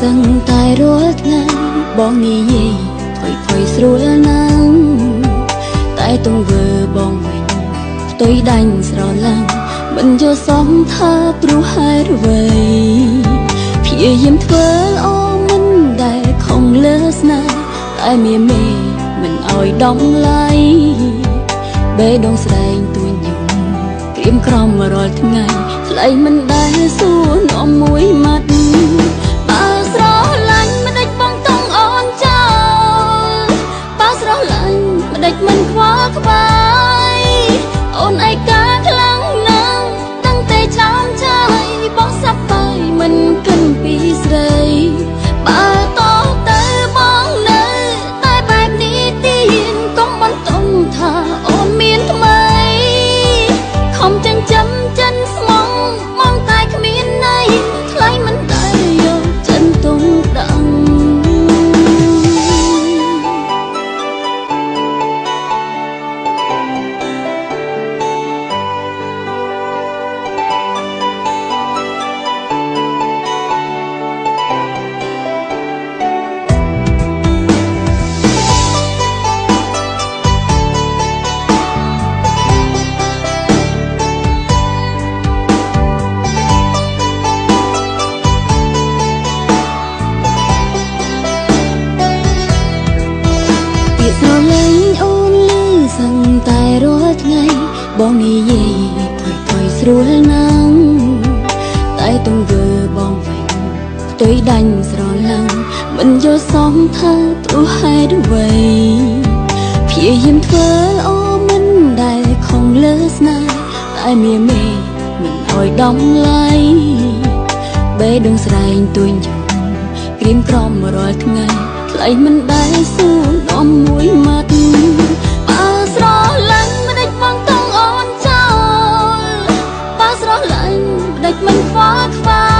សឹងតែរាល់ថ្ងៃបងនិយាយថយស្រួលណាស់តែទង្វើបងវិញផ្ទុយដាច់ស្រឡាំងមិនយល់សមថាព្រោះហេតុអ្វីព្យាយាមធ្វើល្អមិនដែលខំលើស្នេហ៍តែមានមេមិនអោយដំឡៃបេះដូងស្ដែងទួញយំក្រៀមក្រំរាល់ថ្ងៃថ្លៃមិនដែលសួរនាំមួយម៉ាត់បើស្រឡាញ់មិនដេចបងតង់អូនចោលបើស្រឡាញ់មិនដេចមិនខ្វល់ខ្វាយអូនឯកាខ្លាំងណាស់ตั้งតែចាំចាយបងសាប់បាយមិនគិនពីស្រីបើតទៅបងនៅតែបែបនេះទៀតកុំបន្តថាអូនមានថ្មីខំចិញ្ចឹមចិនស្មងមកតែគ្មានន័យថ្លៃមិនដែលយកចិនទុំដឹង ស្រឡាញ់អូនលឺសឹងតែរាល់ថ្ងៃបងនិយាយថយស្រួលណាស់តែទង្វើបងវិញផ្ទុយដាច់ស្រឡាំងមិនយល់សមថាព្រោះហេតុអ្វីព្យាយាមធ្វើល្អមិនដែលខំលើស្នេហ៍តែមានមេមិនអោយដំឡៃបេះដូងស្ដែងទួញយំក្រៀមក្រំរាល់ថ្ងៃថ្លៃមិនដែលសួរនាំមួយម៉ាត់បើស្រឡាញ់មិនដេចបងតង់អូនចោលបើស្រឡាញ់មិនដេចមិនខ្វល់ខ្វា